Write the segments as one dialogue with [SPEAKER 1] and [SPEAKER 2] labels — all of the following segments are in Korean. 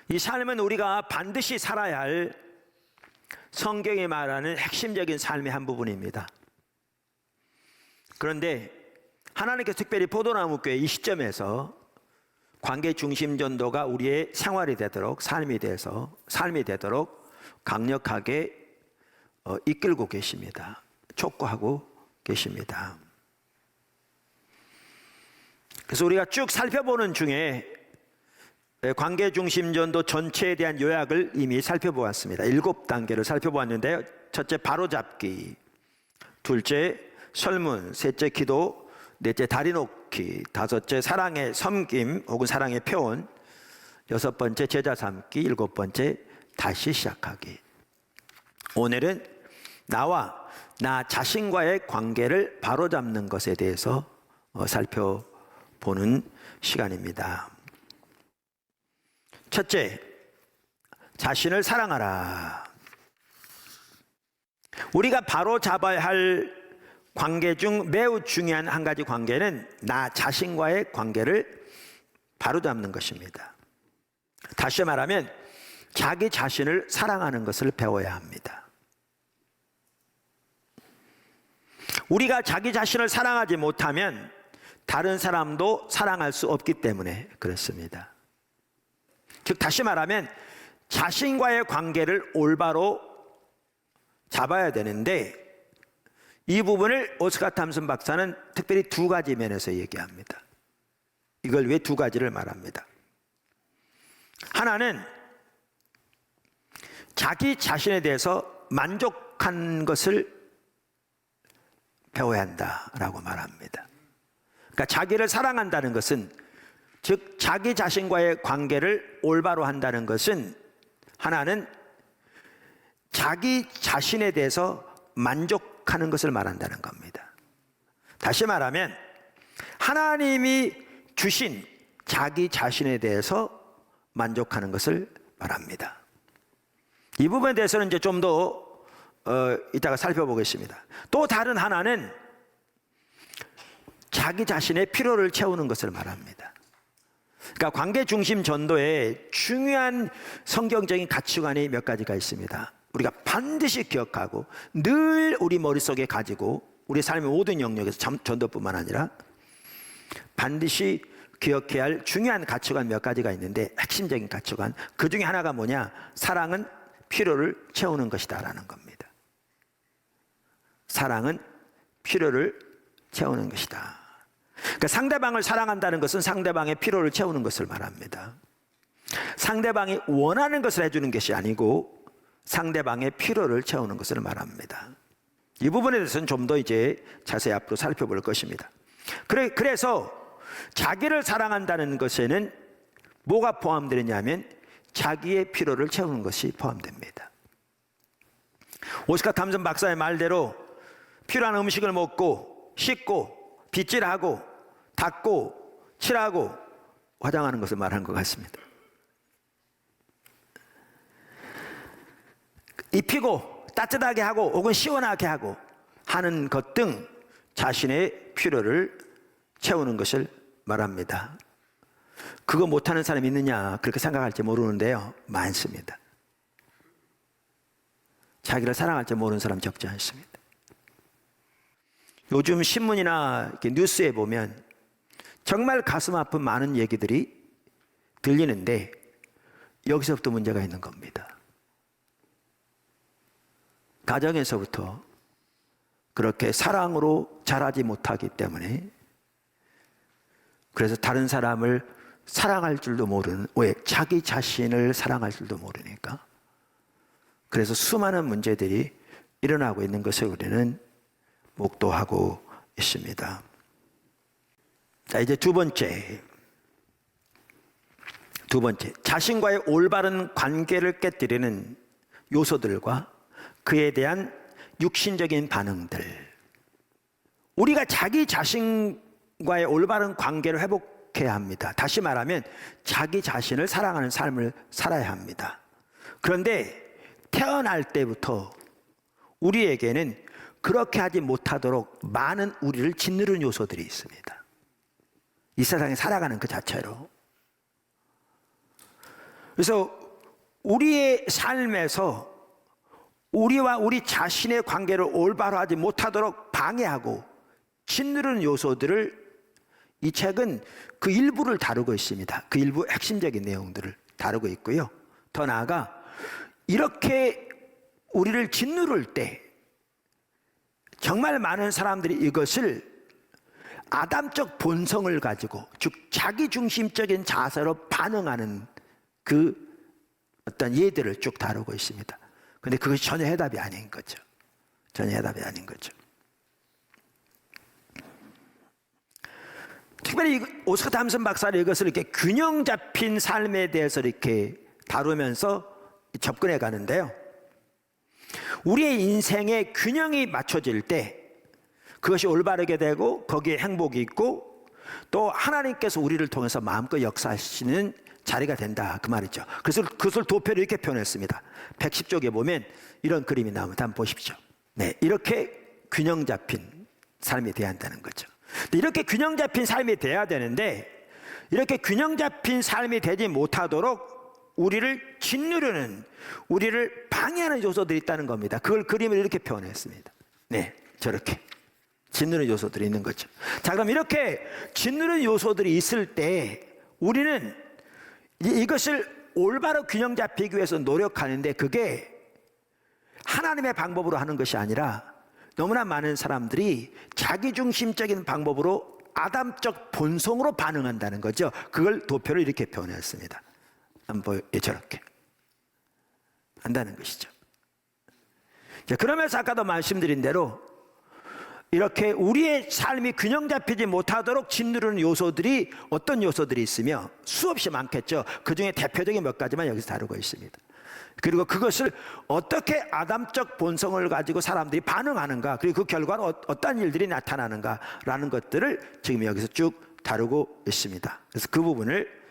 [SPEAKER 1] 이 삶은 우리가 반드시 살아야 할 성경이 말하는 핵심적인 삶의 한 부분입니다. 그런데 하나님께서 특별히 포도나무교회 이 시점에서 관계 중심 전도가 우리의 생활이 되도록, 삶이 되도록 강력하게 이끌고 계십니다. 촉구하고 계십니다. 그래서 우리가 쭉 살펴보는 중에 관계 중심 전도 전체에 대한 요약을 이미 살펴보았습니다. 7단계를 살펴보았는데요. 첫째, 바로잡기. 둘째, 설문. 셋째, 기도. 넷째, 다리 놓기. 다섯째, 사랑의 섬김 혹은 사랑의 표현. 여섯 번째, 제자 삼기. 일곱 번째, 다시 시작하기. 오늘은 나와 나 자신과의 관계를 바로잡는 것에 대해서 살펴보는 시간입니다. 첫째, 자신을 사랑하라. 우리가 바로잡아야 할 관계 중 매우 중요한 한 가지 관계는 나 자신과의 관계를 바로잡는 것입니다. 다시 말하면 자기 자신을 사랑하는 것을 배워야 합니다. 우리가 자기 자신을 사랑하지 못하면 다른 사람도 사랑할 수 없기 때문에 그렇습니다. 즉 다시 말하면 자신과의 관계를 올바로 잡아야 되는데 이 부분을 오스카 탐슨 박사는 특별히 두 가지 면에서 얘기합니다. 이걸 왜 두 가지를 말합니다. 하나는 자기 자신에 대해서 만족한 것을 배워야 한다라고 말합니다. 그러니까 자기를 사랑한다는 것은, 즉 자기 자신과의 관계를 올바로 한다는 것은, 하나는 자기 자신에 대해서 만족하는 것을 말한다는 겁니다. 다시 말하면 하나님이 주신 자기 자신에 대해서 만족하는 것을 말합니다. 이 부분에 대해서는 이제 좀 더 이따가 살펴보겠습니다. 또 다른 하나는 자기 자신의 필요를 채우는 것을 말합니다. 그러니까 관계 중심 전도에 중요한 성경적인 가치관이 몇 가지가 있습니다. 우리가 반드시 기억하고 늘 우리 머릿속에 가지고 우리 삶의 모든 영역에서 전도뿐만 아니라 반드시 기억해야 할 중요한 가치관 몇 가지가 있는데, 핵심적인 가치관, 그 중에 하나가 뭐냐? 사랑은 필요를 채우는 것이다 라는 겁니다. 사랑은 필요를 채우는 것이다. 그러니까 상대방을 사랑한다는 것은 상대방의 필요를 채우는 것을 말합니다. 상대방이 원하는 것을 해주는 것이 아니고 상대방의 필요를 채우는 것을 말합니다. 이 부분에 대해서는 좀 더 이제 자세히 앞으로 살펴볼 것입니다. 그래서 자기를 사랑한다는 것에는 뭐가 포함되느냐면 자기의 필요를 채우는 것이 포함됩니다. 오스카 탐슨 박사의 말대로 필요한 음식을 먹고 씻고 빗질하고 닦고 칠하고 화장하는 것을 말하는 것 같습니다. 입히고 따뜻하게 하고 혹은 시원하게 하고 하는 것 등 자신의 필요를 채우는 것을 말합니다. 그거 못하는 사람이 있느냐 그렇게 생각할지 모르는데요, 많습니다. 자기를 사랑할 줄 모르는 사람 적지 않습니다. 요즘 신문이나 이렇게 뉴스에 보면 정말 가슴 아픈 많은 얘기들이 들리는데 여기서부터 문제가 있는 겁니다. 가정에서부터 그렇게 사랑으로 자라지 못하기 때문에, 그래서 다른 사람을 사랑할 줄도 모르는, 왜? 자기 자신을 사랑할 줄도 모르니까. 그래서 수많은 문제들이 일어나고 있는 것을 우리는 목도하고 있습니다. 자, 이제 두 번째, 자신과의 올바른 관계를 깨뜨리는 요소들과 그에 대한 육신적인 반응들. 우리가 자기 자신과의 올바른 관계를 회복해야 합니다. 다시 말하면 자기 자신을 사랑하는 삶을 살아야 합니다. 그런데 태어날 때부터 우리에게는 그렇게 하지 못하도록 많은 우리를 짓누르는 요소들이 있습니다. 이 세상에 살아가는 그 자체로. 그래서 우리의 삶에서 우리와 우리 자신의 관계를 올바로 하지 못하도록 방해하고 짓누르는 요소들을 이 책은 그 일부를 다루고 있습니다. 그 일부 핵심적인 내용들을 다루고 있고요. 더 나아가 이렇게 우리를 짓누를 때 정말 많은 사람들이 이것을 아담적 본성을 가지고, 즉 자기중심적인 자세로 반응하는 그 어떤 예들을 쭉 다루고 있습니다. 그런데 그것이 전혀 해답이 아닌 거죠. 전혀 해답이 아닌 거죠. 특별히 오스카 탐슨 박사는 이것을 이렇게 균형 잡힌 삶에 대해서 이렇게 다루면서 접근해 가는데요. 우리의 인생에 균형이 맞춰질 때 그것이 올바르게 되고 거기에 행복이 있고 또 하나님께서 우리를 통해서 마음껏 역사하시는 자리가 된다, 그 말이죠. 그래서 그것을 도표로 이렇게 표현했습니다. 110쪽에 보면 이런 그림이 나옵니다. 한번 보십시오. 네, 이렇게 균형 잡힌 삶이 돼야 한다는 거죠. 이렇게 균형 잡힌 삶이 돼야 되는데 이렇게 균형 잡힌 삶이 되지 못하도록 우리를 짓누르는, 우리를 방해하는 요소들이 있다는 겁니다. 그걸 그림을 이렇게 표현했습니다. 네, 저렇게 짓누르는 요소들이 있는 거죠. 자, 그럼 이렇게 짓누르는 요소들이 있을 때 우리는 이것을 올바로 균형 잡히기 위해서 노력하는데 그게 하나님의 방법으로 하는 것이 아니라 너무나 많은 사람들이 자기중심적인 방법으로 아담적 본성으로 반응한다는 거죠. 그걸 도표로 이렇게 표현했습니다. 한번 저렇게 한다는 것이죠. 자, 그러면서 아까도 말씀드린 대로 이렇게 우리의 삶이 균형 잡히지 못하도록 짓누르는 요소들이 어떤 요소들이 있으며 수없이 많겠죠. 그 중에 대표적인 몇 가지만 여기서 다루고 있습니다. 그리고 그것을 어떻게 아담적 본성을 가지고 사람들이 반응하는가, 그리고 그 결과는 어떤 일들이 나타나는가라는 것들을 지금 여기서 쭉 다루고 있습니다. 그래서 그 부분을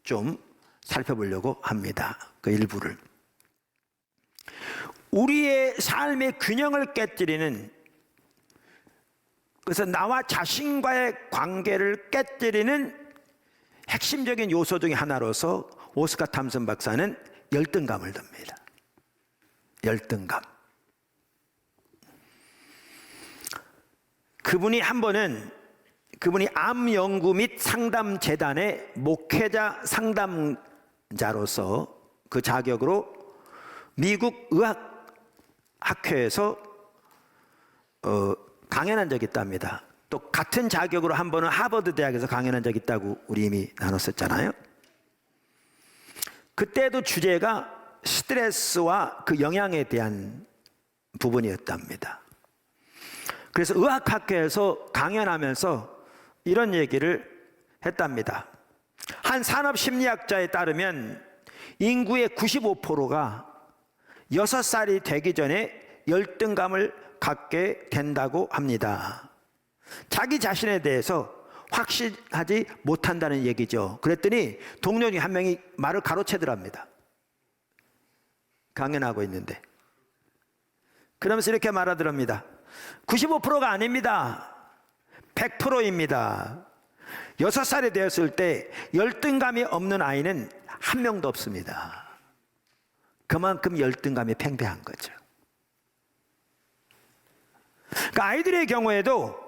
[SPEAKER 1] 좀 살펴보려고 합니다. 그 일부를. 우리의 삶의 균형을 깨뜨리는, 그래서 나와 자신과의 관계를 깨뜨리는 핵심적인 요소 중에 하나로서 오스카 탐슨 박사는 열등감을 듭니다. 열등감. 그분이 한 번은 그분이 암 연구 및 상담 재단의 목회자 상담자로서 그 자격으로 미국 의학 학회에서 강연한 적이 있답니다. 또 같은 자격으로 한 번은 하버드 대학에서 강연한 적이 있다고 우리 이미 나눴었잖아요. 그때도 주제가 스트레스와 그 영향에 대한 부분이었답니다. 그래서 의학학회에서 강연하면서 이런 얘기를 했답니다. 한 산업심리학자에 따르면 인구의 95%가 6살이 되기 전에 열등감을 갖게 된다고 합니다. 자기 자신에 대해서 확신하지 못한다는 얘기죠. 그랬더니 동료 중에 한 명이 말을 가로채더랍니다. 강연하고 있는데. 그러면서 이렇게 말하더랍니다. 95%가 아닙니다. 100%입니다. 6살이 되었을 때 열등감이 없는 아이는 한 명도 없습니다. 그만큼 열등감이 팽배한 거죠. 그러니까 아이들의 경우에도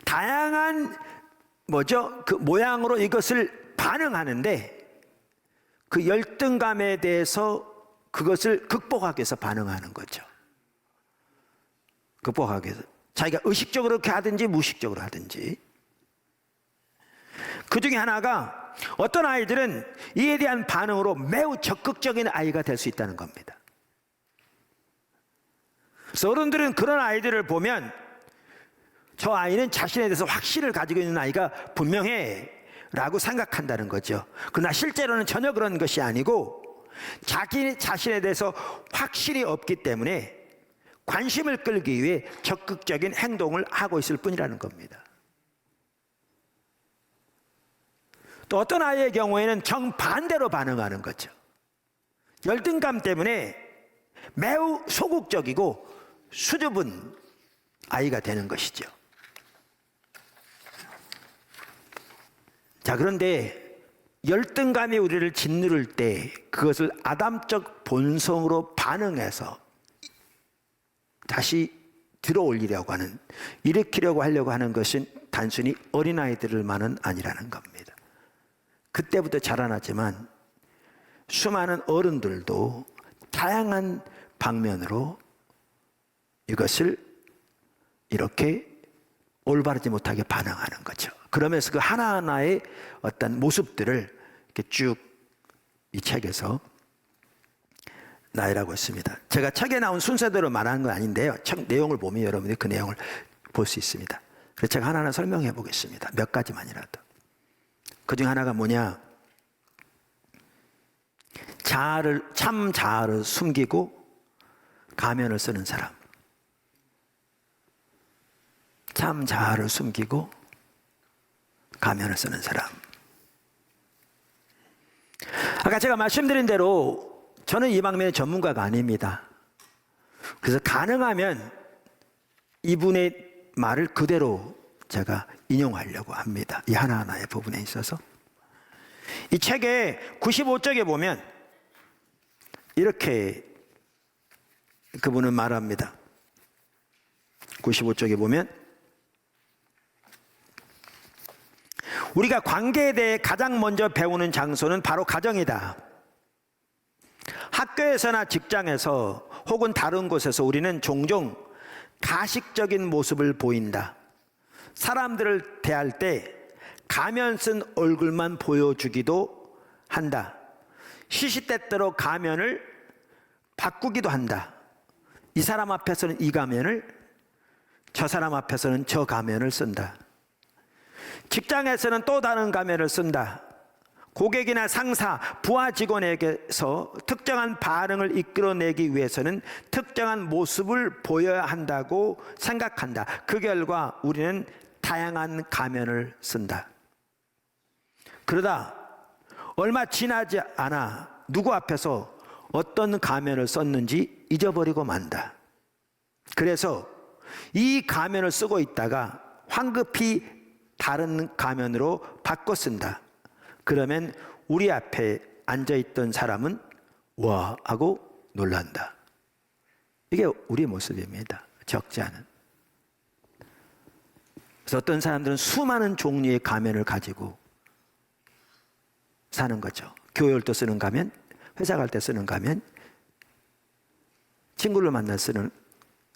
[SPEAKER 1] 다양한 그 모양으로 이것을 반응하는데 그 열등감에 대해서 그것을 극복하기 위해서 반응하는 거죠. 극복하기 위해서. 자기가 의식적으로 그렇게 하든지 무의식적으로 하든지. 그 중에 하나가 어떤 아이들은 이에 대한 반응으로 매우 적극적인 아이가 될 수 있다는 겁니다. 그래서 어른들은 그런 아이들을 보면 저 아이는 자신에 대해서 확신을 가지고 있는 아이가 분명해 라고 생각한다는 거죠. 그러나 실제로는 전혀 그런 것이 아니고 자기 자신에 대해서 확신이 없기 때문에 관심을 끌기 위해 적극적인 행동을 하고 있을 뿐이라는 겁니다. 또 어떤 아이의 경우에는 정반대로 반응하는 거죠. 열등감 때문에 매우 소극적이고 수줍은 아이가 되는 것이죠. 자, 그런데 열등감이 우리를 짓누를 때 그것을 아담적 본성으로 반응해서 다시 들어올리려고 하는, 일으키려고 하려고 하는 것은 단순히 어린아이들만은 아니라는 겁니다. 그때부터 자라나지만 수많은 어른들도 다양한 방면으로 이것을 이렇게 올바르지 못하게 반응하는 거죠. 그러면서 그 하나하나의 어떤 모습들을 이렇게 쭉 이 책에서 나열하고 있습니다. 제가 책에 나온 순서대로 말하는 건 아닌데요. 책 내용을 보면 여러분들이 그 내용을 볼 수 있습니다. 그래서 제가 하나하나 설명해 보겠습니다. 몇 가지만이라도. 그중 하나가 뭐냐? 참 자아를 숨기고 가면을 쓰는 사람. 참 자아를 숨기고 가면을 쓰는 사람. 아까 제가 말씀드린 대로 저는 이 방면의 전문가가 아닙니다. 그래서 가능하면 이분의 말을 그대로 제가 인용하려고 합니다. 이 하나하나의 부분에 있어서. 이 책의 95쪽에 보면 이렇게 그분은 말합니다. 95쪽에 보면 우리가 관계에 대해 가장 먼저 배우는 장소는 바로 가정이다. 학교에서나 직장에서 혹은 다른 곳에서 우리는 종종 가식적인 모습을 보인다. 사람들을 대할 때 가면 쓴 얼굴만 보여주기도 한다. 시시때때로 가면을 바꾸기도 한다. 이 사람 앞에서는 이 가면을, 저 사람 앞에서는 저 가면을 쓴다. 직장에서는 또 다른 가면을 쓴다. 고객이나 상사, 부하 직원에게서 특정한 반응을 이끌어내기 위해서는 특정한 모습을 보여야 한다고 생각한다. 그 결과 우리는 다양한 가면을 쓴다. 그러다 얼마 지나지 않아 누구 앞에서 어떤 가면을 썼는지 잊어버리고 만다. 그래서 이 가면을 쓰고 있다가 황급히 다른 가면으로 바꿔 쓴다. 그러면 우리 앞에 앉아있던 사람은 와 하고 놀란다. 이게 우리 모습입니다. 적지 않은. 그래서 어떤 사람들은 수많은 종류의 가면을 가지고 사는 거죠. 교회 올 때 쓰는 가면, 회사 갈 때 쓰는 가면, 친구를 만나 쓰는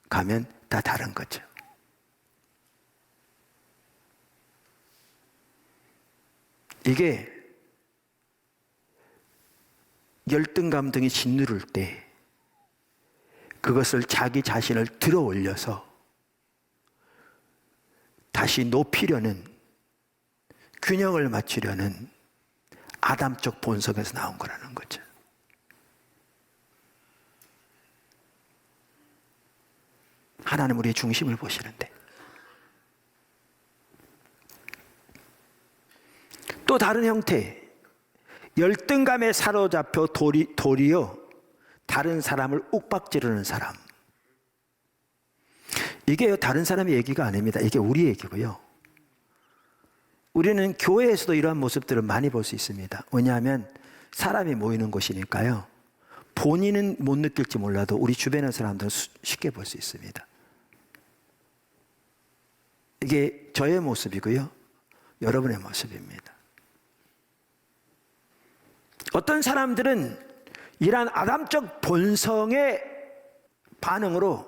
[SPEAKER 1] 가면 다 다른 거죠. 이게 열등감 등이 짓누를 때 그것을 자기 자신을 들어 올려서 다시 높이려는, 균형을 맞추려는 아담적 본성에서 나온 거라는 거죠. 하나님 우리의 중심을 보시는데 또 다른 형태, 열등감에 사로잡혀 도리어 다른 사람을 욱박지르는 사람. 이게 다른 사람의 얘기가 아닙니다. 이게 우리 얘기고요. 우리는 교회에서도 이러한 모습들을 많이 볼 수 있습니다. 왜냐하면 사람이 모이는 곳이니까요. 본인은 못 느낄지 몰라도 우리 주변의 사람들은 쉽게 볼 수 있습니다. 이게 저의 모습이고요. 여러분의 모습입니다. 어떤 사람들은 이러한 아담적 본성의 반응으로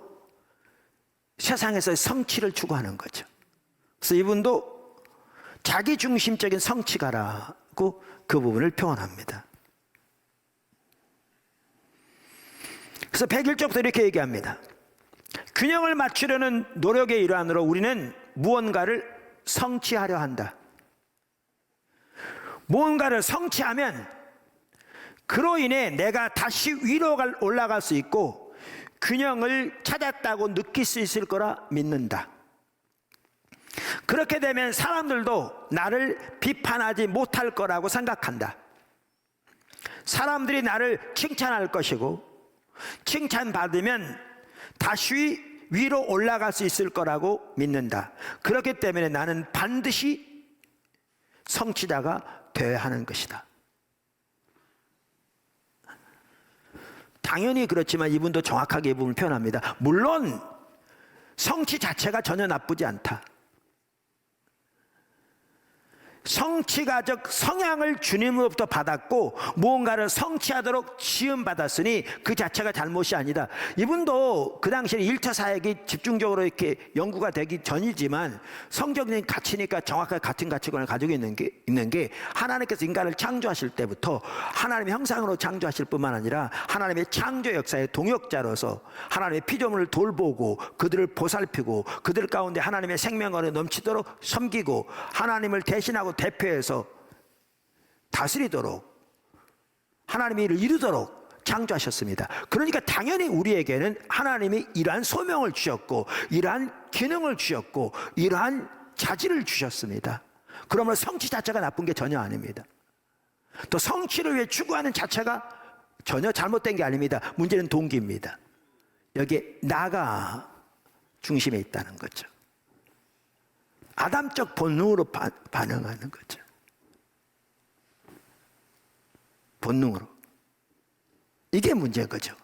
[SPEAKER 1] 세상에서 성취를 추구하는 거죠. 그래서 이분도 자기중심적인 성취가라고 그 부분을 표현합니다. 그래서 101쪽부터 이렇게 얘기합니다. 균형을 맞추려는 노력의 일환으로 우리는 무언가를 성취하려 한다. 무언가를 성취하면 그로 인해 내가 다시 위로 올라갈 수 있고 균형을 찾았다고 느낄 수 있을 거라 믿는다. 그렇게 되면 사람들도 나를 비판하지 못할 거라고 생각한다. 사람들이 나를 칭찬할 것이고 칭찬받으면 다시 위로 올라갈 수 있을 거라고 믿는다. 그렇기 때문에 나는 반드시 성취자가 되어야 하는 것이다. 당연히 그렇지만 이분도 정확하게 이 부분을 표현합니다. 물론 성취 자체가 전혀 나쁘지 않다. 성취가적 성향을 주님으로부터 받았고 무언가를 성취하도록 지음받았으니 그 자체가 잘못이 아니다. 이분도 그 당시에 1차 사역이 집중적으로 이렇게 연구가 되기 전이지만 성경적인 가치니까 정확하게 같은 가치관을 가지고 있는 게 하나님께서 인간을 창조하실 때부터 하나님의 형상으로 창조하실 뿐만 아니라 하나님의 창조 역사의 동역자로서 하나님의 피조물을 돌보고 그들을 보살피고 그들 가운데 하나님의 생명권이 넘치도록 섬기고 하나님을 대신하고 대표해서 다스리도록 하나님의 일을 이루도록 창조하셨습니다. 그러니까 당연히 우리에게는 하나님이 이러한 소명을 주셨고 이러한 기능을 주셨고 이러한 자질을 주셨습니다. 그러므로 성취 자체가 나쁜 게 전혀 아닙니다. 또 성취를 위해 추구하는 자체가 전혀 잘못된 게 아닙니다. 문제는 동기입니다. 여기에 나가 중심에 있다는 거죠. 아담적 본능으로 반응하는 거죠. 본능으로. 이게 문제인 거죠.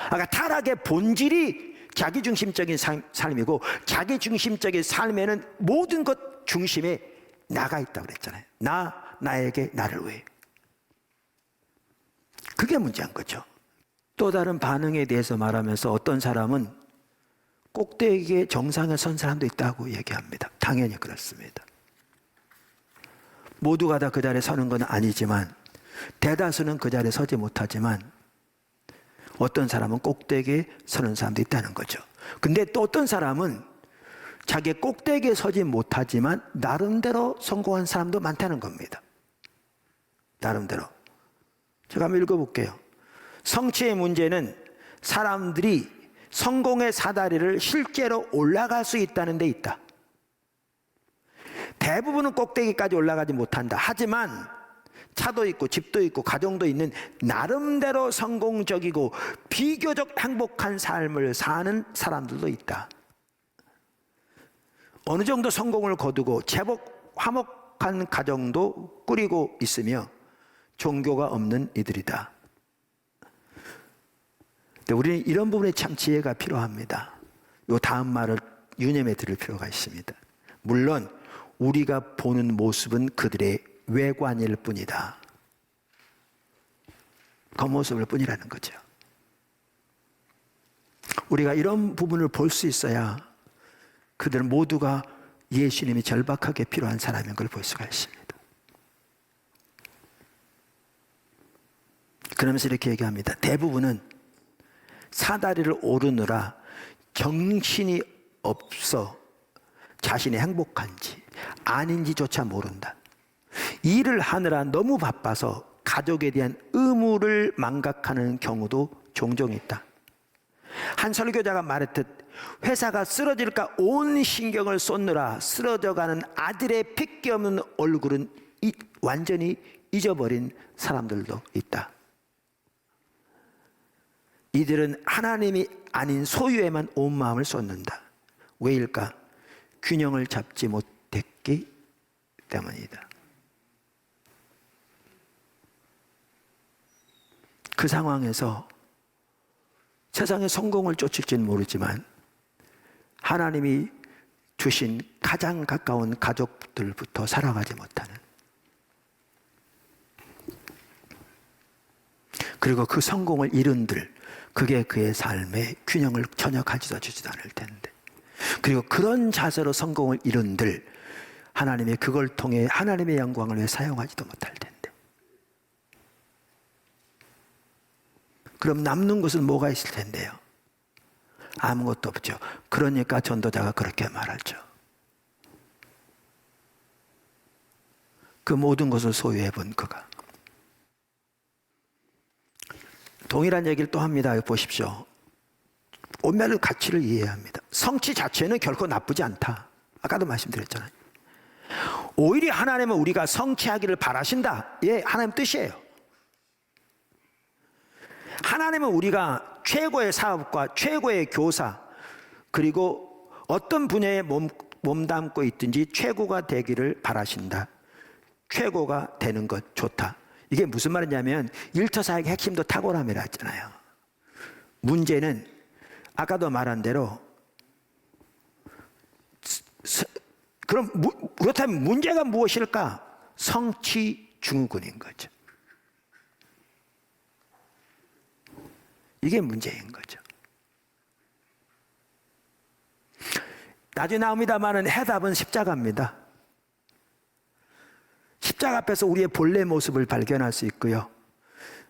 [SPEAKER 1] 그러니까 타락의 본질이 자기중심적인 삶이고 자기중심적인 삶에는 모든 것 중심에 나가 있다고 그랬잖아요. 나에게, 나를 위해. 그게 문제인 거죠. 또 다른 반응에 대해서 말하면서 어떤 사람은 꼭대기의 정상에 선 사람도 있다고 얘기합니다. 당연히 그렇습니다. 모두가 다 그 자리에 서는 건 아니지만 대다수는 그 자리에 서지 못하지만 어떤 사람은 꼭대기에 서는 사람도 있다는 거죠. 근데 또 어떤 사람은 자기 꼭대기에 서지 못하지만 나름대로 성공한 사람도 많다는 겁니다. 나름대로. 제가 한번 읽어볼게요. 성취의 문제는 사람들이 성공의 사다리를 실제로 올라갈 수 있다는 데 있다. 대부분은 꼭대기까지 올라가지 못한다. 하지만 차도 있고 집도 있고 가정도 있는 나름대로 성공적이고 비교적 행복한 삶을 사는 사람들도 있다. 어느 정도 성공을 거두고 제법 화목한 가정도 꾸리고 있으며 종교가 없는 이들이다. 우리는 이런 부분에 참 지혜가 필요합니다. 이 다음 말을 유념해 들을 필요가 있습니다. 물론 우리가 보는 모습은 그들의 외관일 뿐이다. 겉모습일 뿐이라는 거죠. 우리가 이런 부분을 볼 수 있어야 그들 모두가 예수님이 절박하게 필요한 사람인 걸 볼 수가 있습니다. 그러면서 이렇게 얘기합니다. 대부분은 사다리를 오르느라 정신이 없어 자신이 행복한지 아닌지조차 모른다. 일을 하느라 너무 바빠서 가족에 대한 의무를 망각하는 경우도 종종 있다. 한 설교자가 말했듯 회사가 쓰러질까 온 신경을 쏟느라 쓰러져가는 아들의 핏기 없는 얼굴은 완전히 잊어버린 사람들도 있다. 이들은 하나님이 아닌 소유에만 온 마음을 쏟는다. 왜일까? 균형을 잡지 못했기 때문이다. 그 상황에서 세상의 성공을 쫓을지는 모르지만 하나님이 주신 가장 가까운 가족들부터 살아가지 못하는, 그리고 그 성공을 이룬들, 그게 그의 삶의 균형을 전혀 가져다 주지도 않을 텐데, 그리고 그런 자세로 성공을 이룬들 하나님의 그걸 통해 하나님의 영광을 위해 사용하지도 못할 텐데, 그럼 남는 것은 뭐가 있을 텐데요? 아무것도 없죠. 그러니까 전도자가 그렇게 말하죠. 그 모든 것을 소유해 본 그가. 동일한 얘기를 또 합니다. 보십시오. 온면의 가치를 이해해야 합니다. 성취 자체는 결코 나쁘지 않다. 아까도 말씀드렸잖아요. 오히려 하나님은 우리가 성취하기를 바라신다. 예, 하나님 뜻이에요. 하나님은 우리가 최고의 사업과 최고의 교사, 그리고 어떤 분야에 몸담고 있든지 최고가 되기를 바라신다. 최고가 되는 것 좋다. 이게 무슨 말이냐면 1차 사역의 핵심도 탁월함이라 했잖아요. 문제는 아까도 말한 대로 그럼 그렇다면 문제가 무엇일까? 성취 증후군인 거죠. 이게 문제인 거죠. 나중에 나옵니다만은 해답은 십자가입니다. 십자가 앞에서 우리의 본래 모습을 발견할 수 있고요.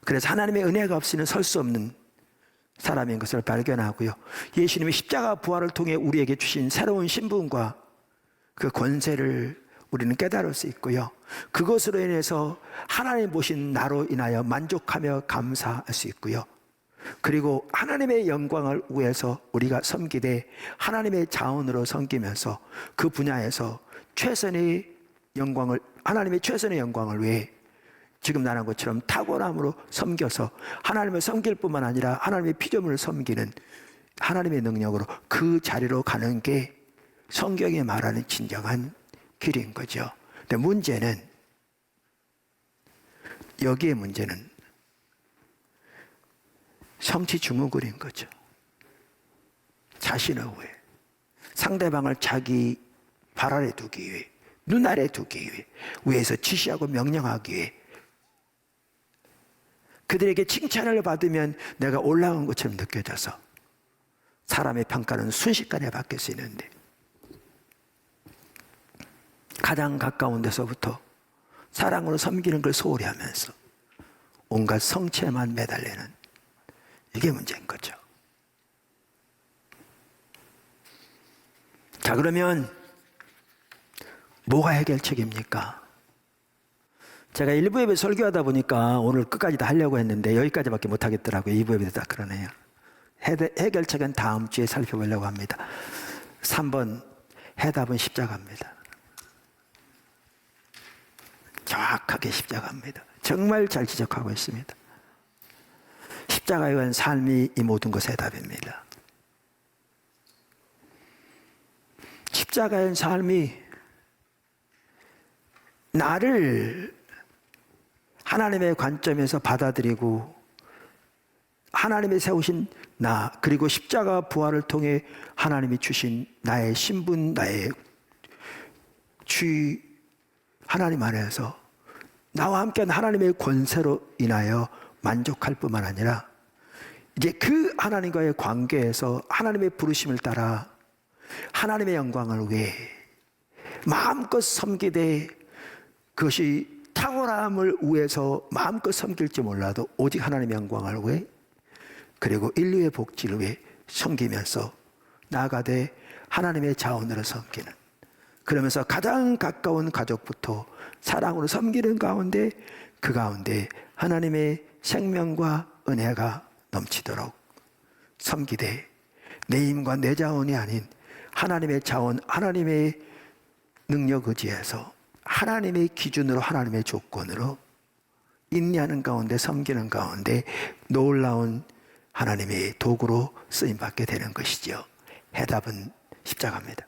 [SPEAKER 1] 그래서 하나님의 은혜가 없이는 설 수 없는 사람인 것을 발견하고요. 예수님의 십자가 부활을 통해 우리에게 주신 새로운 신분과 그 권세를 우리는 깨달을 수 있고요. 그것으로 인해서 하나님 보신 나로 인하여 만족하며 감사할 수 있고요. 그리고 하나님의 영광을 위해서 우리가 섬기되 하나님의 자원으로 섬기면서 그 분야에서 최선의 영광을, 하나님의 최선의 영광을 위해 지금 말한 것처럼 탁월함으로 섬겨서 하나님을 섬길 뿐만 아니라 하나님의 피조물을 섬기는 하나님의 능력으로 그 자리로 가는 게 성경이 말하는 진정한 길인 거죠. 근데 문제는, 여기에 문제는 성취 증후군인 거죠. 자신을 위해, 상대방을 자기 발 아래 두기 위해, 눈 아래 두기 위해, 위에서 지시하고 명령하기 위해, 그들에게 칭찬을 받으면 내가 올라온 것처럼 느껴져서 사람의 평가는 순식간에 바뀔 수 있는데, 가장 가까운 데서부터 사랑으로 섬기는 걸 소홀히 하면서 온갖 성체만 매달리는, 이게 문제인 거죠. 자, 그러면 뭐가 해결책입니까? 제가 1부 예배 설교하다 보니까 오늘 끝까지 다 하려고 했는데 여기까지밖에 못 하겠더라고요. 2부 예배도 다 그러네요. 해결책은 다음 주에 살펴보려고 합니다. 3번, 해답은 십자가입니다. 정확하게 십자가입니다. 정말 잘 지적하고 있습니다. 십자가에 의한 삶이 이 모든 것의 해답입니다. 십자가에 의한 삶이 나를 하나님의 관점에서 받아들이고 하나님이 세우신 나, 그리고 십자가 부활을 통해 하나님이 주신 나의 신분, 나의 주의, 하나님 안에서 나와 함께한 하나님의 권세로 인하여 만족할 뿐만 아니라 이제 그 하나님과의 관계에서 하나님의 부르심을 따라 하나님의 영광을 위해 마음껏 섬기되, 그것이 탁월함을 위해서 마음껏 섬길지 몰라도 오직 하나님의 영광을 위해, 그리고 인류의 복지를 위해 섬기면서 나아가되 하나님의 자원으로 섬기는, 그러면서 가장 가까운 가족부터 사랑으로 섬기는 가운데, 그 가운데 하나님의 생명과 은혜가 넘치도록 섬기되 내 힘과 내 자원이 아닌 하나님의 자원, 하나님의 능력 의지에서 하나님의 기준으로, 하나님의 조건으로 인내하는 가운데, 섬기는 가운데 놀라운 하나님의 도구로 쓰임받게 되는 것이죠. 해답은 십자가입니다.